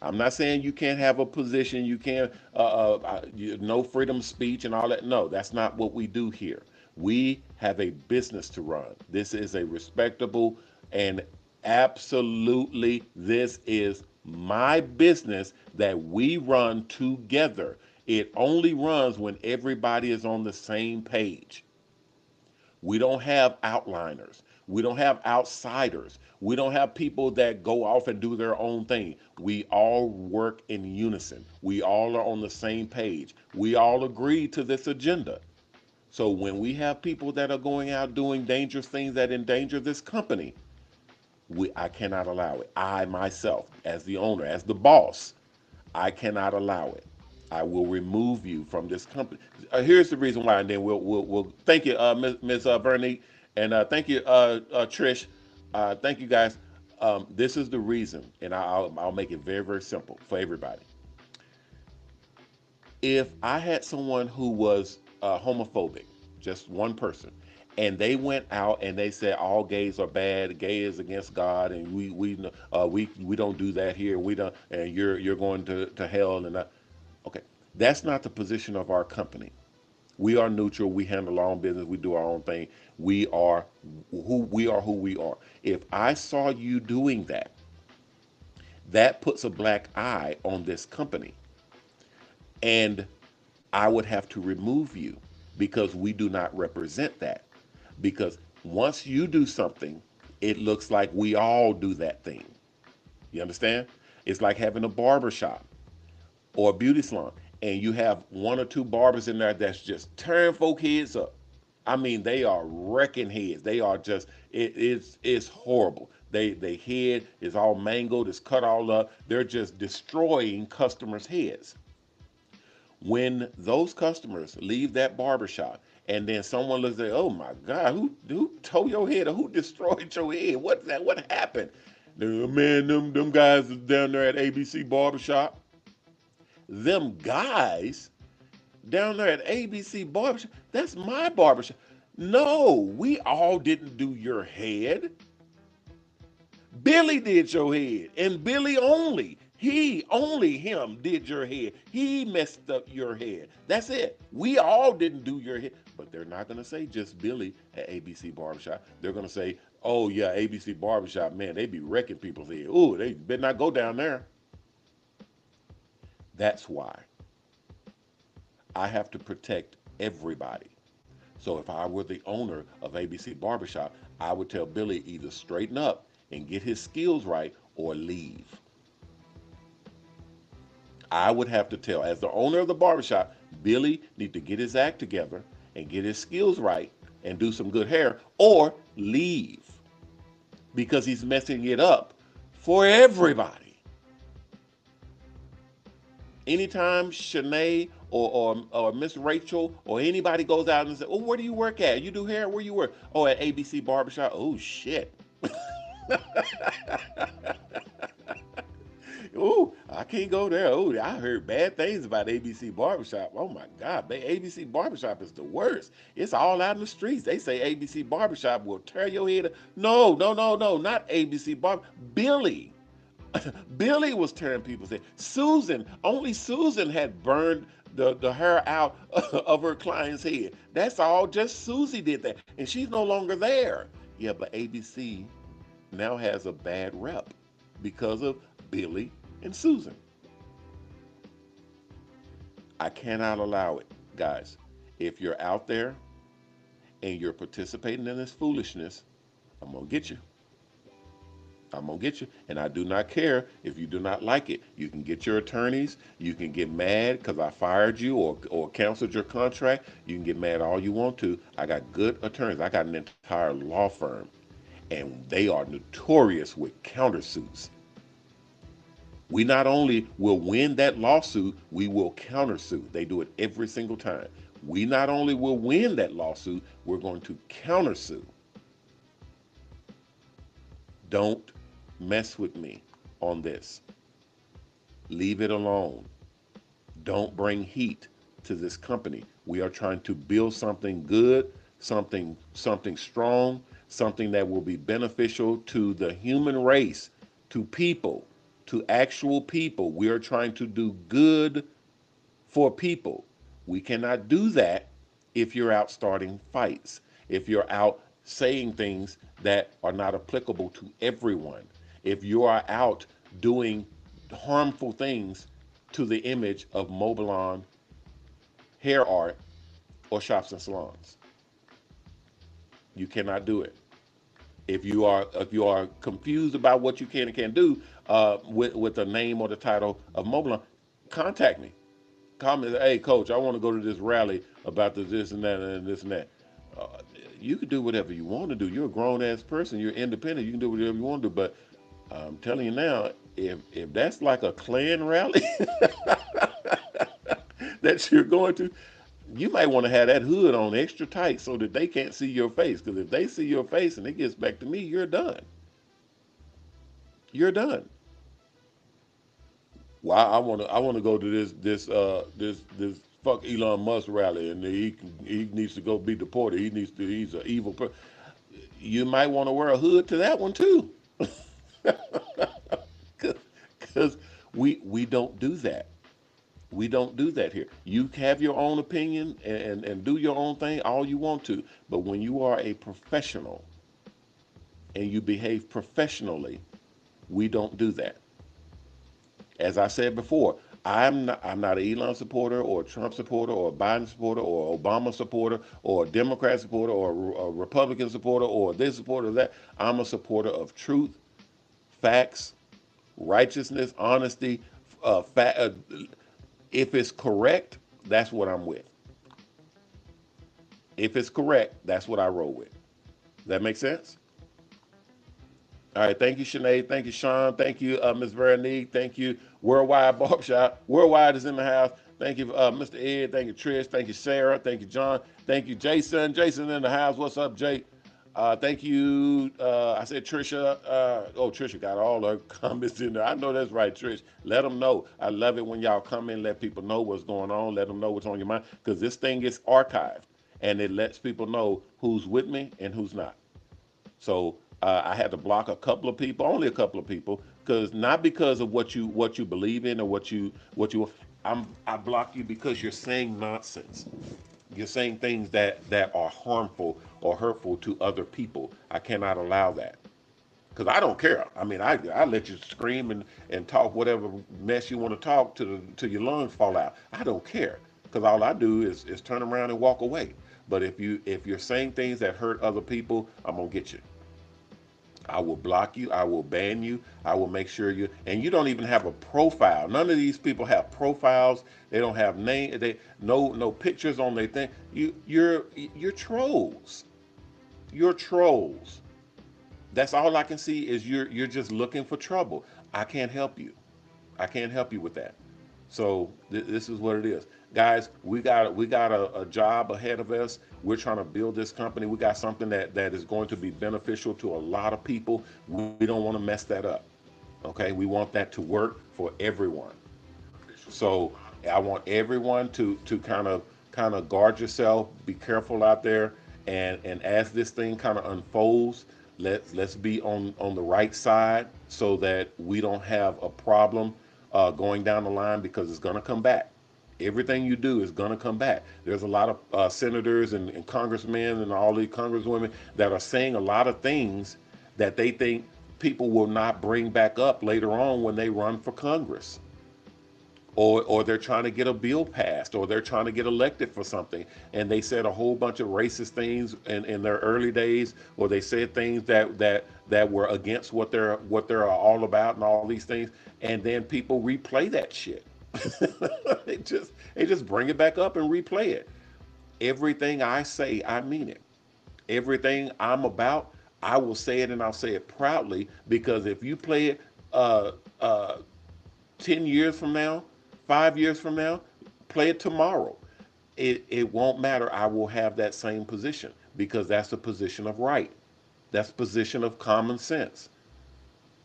I'm not saying you can't have a position, you can't, no freedom of speech and all that. No, that's not what we do here. We have a business to run. This is a respectable and absolutely, this is my business that we run together. It only runs when everybody is on the same page. We don't have outliners. We don't have outsiders. We don't have people that go off and do their own thing. We all work in unison. We all are on the same page. We all agree to this agenda. So when we have people that are going out doing dangerous things that endanger this company, I cannot allow it. I myself, as the owner, as the boss, I cannot allow it. I will remove you from this company. Here's the reason why, and then we'll thank you, Ms. Vernique, and thank you, Trish. Thank you guys. This is the reason, and I'll make it very simple for everybody. If I had someone who was homophobic, just one person, and they went out and they said all gays are bad, gay is against God, and we don't do that here, we don't, and you're going to hell, and okay, that's not the position of our company. We are neutral. We handle our own business. We do our own thing. We are who we are. If I saw you doing that, that puts a black eye on this company, and I would have to remove you because we do not represent that. Because once you do something, it looks like we all do that thing. You understand? It's like having a barber shop or a beauty salon, and you have one or two barbers in there that's just tearing folk heads up. I mean, they are wrecking heads. They are just it's horrible. They head is all mangled, it's cut all up. They're just destroying customers' heads. When those customers leave that barbershop and then someone looks at, oh my God, who tore your head or who destroyed your head? What's that? What happened? Man, them guys is down there at ABC Barbershop. Them guys down there at ABC Barbershop, that's my barbershop. No, we all didn't do your head. Billy did your head, and Billy only. He only him did your head. He messed up your head. That's it. We all didn't do your head, but they're not gonna say just Billy at ABC Barbershop. They're gonna say, "Oh yeah, ABC Barbershop, man, they be wrecking people's head. Oh, they better not go down there." That's why I have to protect everybody. So if I were the owner of ABC Barbershop, I would tell Billy either straighten up and get his skills right or leave. I would have to tell, as the owner of the barbershop, Billy need to get his act together and get his skills right and do some good hair or leave because he's messing it up for everybody. Anytime Shanae or Miss Rachel or anybody goes out and says, "Oh, where do you work at? You do hair? Where you work?" "Oh, at ABC Barbershop." "Oh shit." "Oh, I can't go there. Oh, I heard bad things about ABC Barbershop. Oh my God, ABC Barbershop is the worst. It's all out in the streets. They say ABC Barbershop will tear your head." No, no, no, no, not ABC Barber. Billy. Billy was tearing people's head. Susan, only Susan had burned the hair out of her client's head. That's all. Just Susie did that, and she's no longer there. Yeah, but ABC now has a bad rep because of Billy and Susan. I cannot allow it, guys. If you're out there and you're participating in this foolishness, I'm gonna get you. I'm gonna get you, and I do not care if you do not like it. You can get your attorneys. You can get mad because I fired you or canceled your contract. You can get mad all you want to. I got good attorneys. I got an entire law firm, and they are notorious with countersuits. We not only will win that lawsuit, we will countersue. They do it every single time. We not only will win that lawsuit, we're going to countersue. Don't mess with me on this. Leave it alone. Don't bring heat to this company. We are trying to build something good, something strong, something that will be beneficial to the human race, to people, to actual people. We are trying to do good for people. We cannot do that if you're out starting fights, if you're out saying things that are not applicable to everyone, if you are out doing harmful things to the image of Mobilon hair art or shops and salons. You cannot do it. If you are confused about what you can and can't do with the name or the title of Mobilon, contact me. Call me, hey coach, I want to go to this rally about this and that and this and that. Uh, you can do whatever you want to do. You're a grown ass person. You're independent. You can do whatever you want to do. But I'm telling you now, if that's like a Klan rally that you're going to, you might want to have that hood on extra tight so that they can't see your face. Because if they see your face and it gets back to me, you're done. You're done. Well, I want to go to this fuck Elon Musk rally, and he needs to go be deported. He's an evil person. You might want to wear a hood to that one too, because we don't do that. We don't do that here. You have your own opinion and do your own thing all you want to, but when you are a professional and you behave professionally, we don't do that. As I said before, I'm not an Elon supporter or a Trump supporter or a Biden supporter or Obama supporter or a Democrat supporter or a Republican supporter or this supporter or that. I'm a supporter of truth, facts, righteousness, honesty. If it's correct, that's what I'm with. If it's correct, that's what I roll with. That make sense? All right, thank you, Sinead. Thank you, Sean. Thank you, Ms. Veronique. Thank you, Worldwide Barbershop. Worldwide is in the house. Thank you, Mr. Ed. Thank you, Trish. Thank you, Sarah. Thank you, John. Thank you, Jason. Jason in the house. What's up, Jake? Thank you. I said Trisha. Trisha got all her comments in there. I know that's right, Trish. Let them know. I love it when y'all come in, let people know what's going on, let them know what's on your mind, because this thing is archived and it lets people know who's with me and who's not. So I had to block a couple of people, only a couple of people, because not because of what you believe in or what you. I block you because you're saying nonsense. You're saying things that are harmful or hurtful to other people. I cannot allow that because I don't care. I mean, I let you scream and talk whatever mess you want to talk to your lungs fall out. I don't care because all I do is turn around and walk away. But if you're saying things that hurt other people, I'm gonna get you. I will block you. I will ban you. I will make sure and you don't even have a profile. None of these people have profiles. They don't have name. They no pictures on their thing. You're trolls. You're trolls. That's all I can see is you're just looking for trouble. I can't help you. I can't help you with that. So this is what it is, guys. We got a job ahead of us. We're trying to build this company. We got something that is going to be beneficial to a lot of people. We don't want to mess that up. Okay, we want that to work for everyone. So I want everyone to kind of guard yourself, be careful out there, and as this thing kind of unfolds, let's be on the right side so that we don't have a problem going down the line because it's gonna come back. Everything you do is gonna come back. There's a lot of senators and congressmen and all these congresswomen that are saying a lot of things that they think people will not bring back up later on when they run for Congress, or they're trying to get a bill passed, or they're trying to get elected for something, and they said a whole bunch of racist things in their early days, or they said things that were against what they're all about and all these things, and then people replay that shit. They just bring it back up and replay it. Everything I say, I mean it. Everything I'm about, I will say it, and I'll say it proudly, because if you play it uh, uh, 10 years from now, 5 years from now, play it tomorrow. It won't matter. I will have that same position because that's the position of right. That's the position of common sense.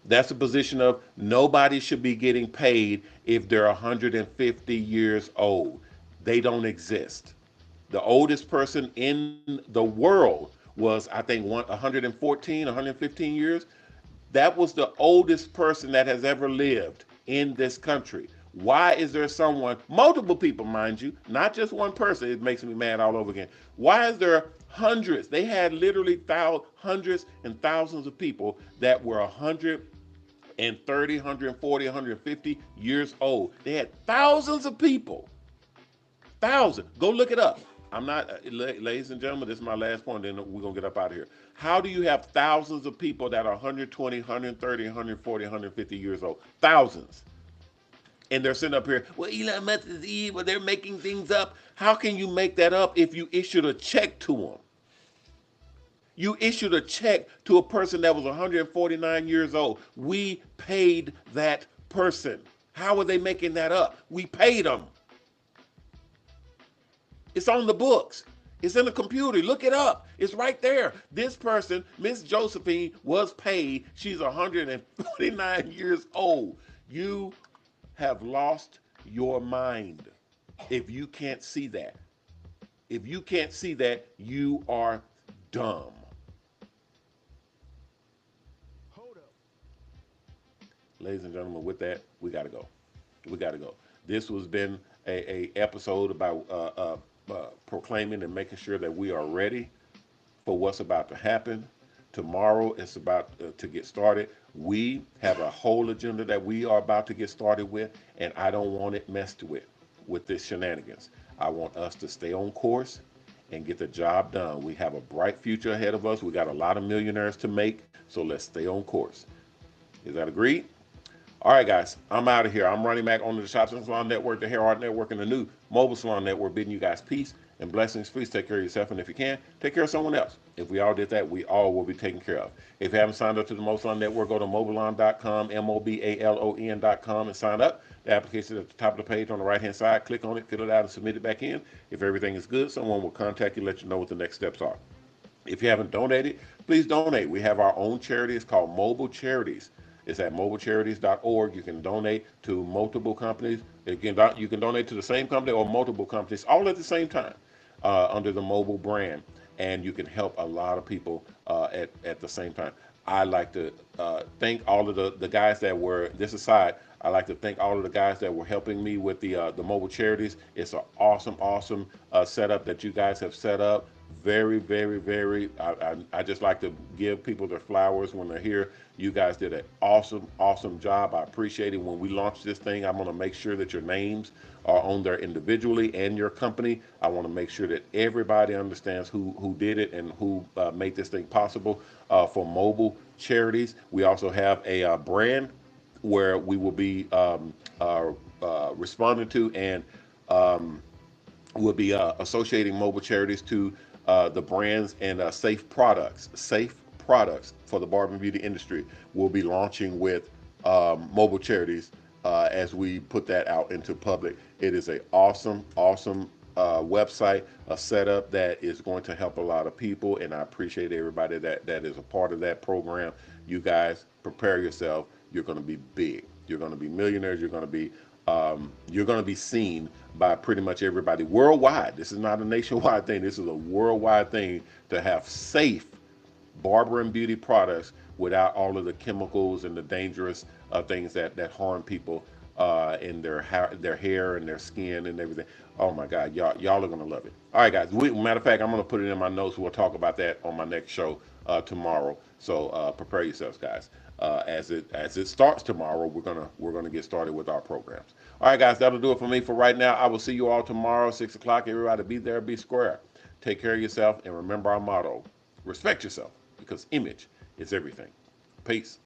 That's the position of nobody should be getting paid if they're 150 years old. They don't exist. The oldest person in the world was, I think, 114, 115 years. That was the oldest person that has ever lived in this country. Why is there someone, multiple people, mind you, not just one person? It makes me mad all over again. Why is there hundreds? They had literally hundreds and thousands of people that were 130, 140, 150 years old. They had thousands of people. Thousands. Go look it up. I'm not, ladies and gentlemen, this is my last point, then we're going to get up out of here. How do you have thousands of people that are 120, 130, 140, 150 years old? Thousands. And they're sitting up here, well, Elon Musk is evil, they're making things up. How can you make that up if you issued a check to them? You issued a check to a person that was 149 years old. We paid that person. How are they making that up? We paid them. It's on the books. It's in the computer. Look it up. It's right there. This person, Miss Josephine, was paid. She's 149 years old. You have lost your mind. If you can't see that, if you can't see that, you are dumb. Ladies and gentlemen, with that, we got to go. We got to go. This has been a episode about proclaiming and making sure that we are ready for what's about to happen. Tomorrow it's about to get started. We have a whole agenda that we are about to get started with, and I don't want it messed with this shenanigans. I want us to stay on course and get the job done. We have a bright future ahead of us. We got a lot of millionaires to make, so let's stay on course. Is that agreed? All right, guys, I'm out of here. I'm Ronnie Mack, owner of the Shops and Salon Network, the Hair Art Network, and the new Mobile Salon Network, bidding you guys peace and blessings. Please take care of yourself, and if you can, take care of someone else. If we all did that, we all will be taken care of. If you haven't signed up to the Mobile Salon Network, go to mobilon.com, mobalon.com, and sign up. The application is at the top of the page on the right-hand side. Click on it, fill it out, and submit it back in. If everything is good, someone will contact you, let you know what the next steps are. If you haven't donated, please donate. We have our own charity. It's called Mobile Charities. It's at mobilecharities.org. You can donate to multiple companies. You can donate to the same company or multiple companies all at the same time under the mobile brand. And you can help a lot of people at the same time. I like to thank all of the guys that were, this aside, I like to thank all of the guys that were helping me with the mobile charities. It's an awesome setup that you guys have set up. Very. I just like to give people their flowers when they're here. You guys did an awesome job. I appreciate it. When we launch this thing, I'm going to make sure that your names are on there individually and your company. I want to make sure that everybody understands who did it and who made this thing possible for mobile charities. We also have a brand where we will be responding to and will be associating mobile charities to the brands and safe products. Safe products for the barber and beauty industry will be launching with mobile charities as we put that out into public. It is a awesome website, a setup that is going to help a lot of people, and I appreciate everybody that is a part of that program. You guys prepare yourself. You're going to be big. You're going to be millionaires. You're going to be seen by pretty much everybody worldwide. This is not a nationwide thing. This is a worldwide thing to have safe barber and beauty products without all of the chemicals and the dangerous things that harm people in their hair and their skin and everything. Oh my God, y'all are gonna love it. All right, guys. Matter of fact, I'm gonna put it in my notes. We'll talk about that on my next show tomorrow. So prepare yourselves, guys. As it starts tomorrow, we're gonna get started with our programs. All right, guys. That'll do it for me for right now. I will see you all tomorrow, 6 o'clock. Everybody, be there, be square. Take care of yourself, and remember our motto: respect yourself because image is everything. Peace.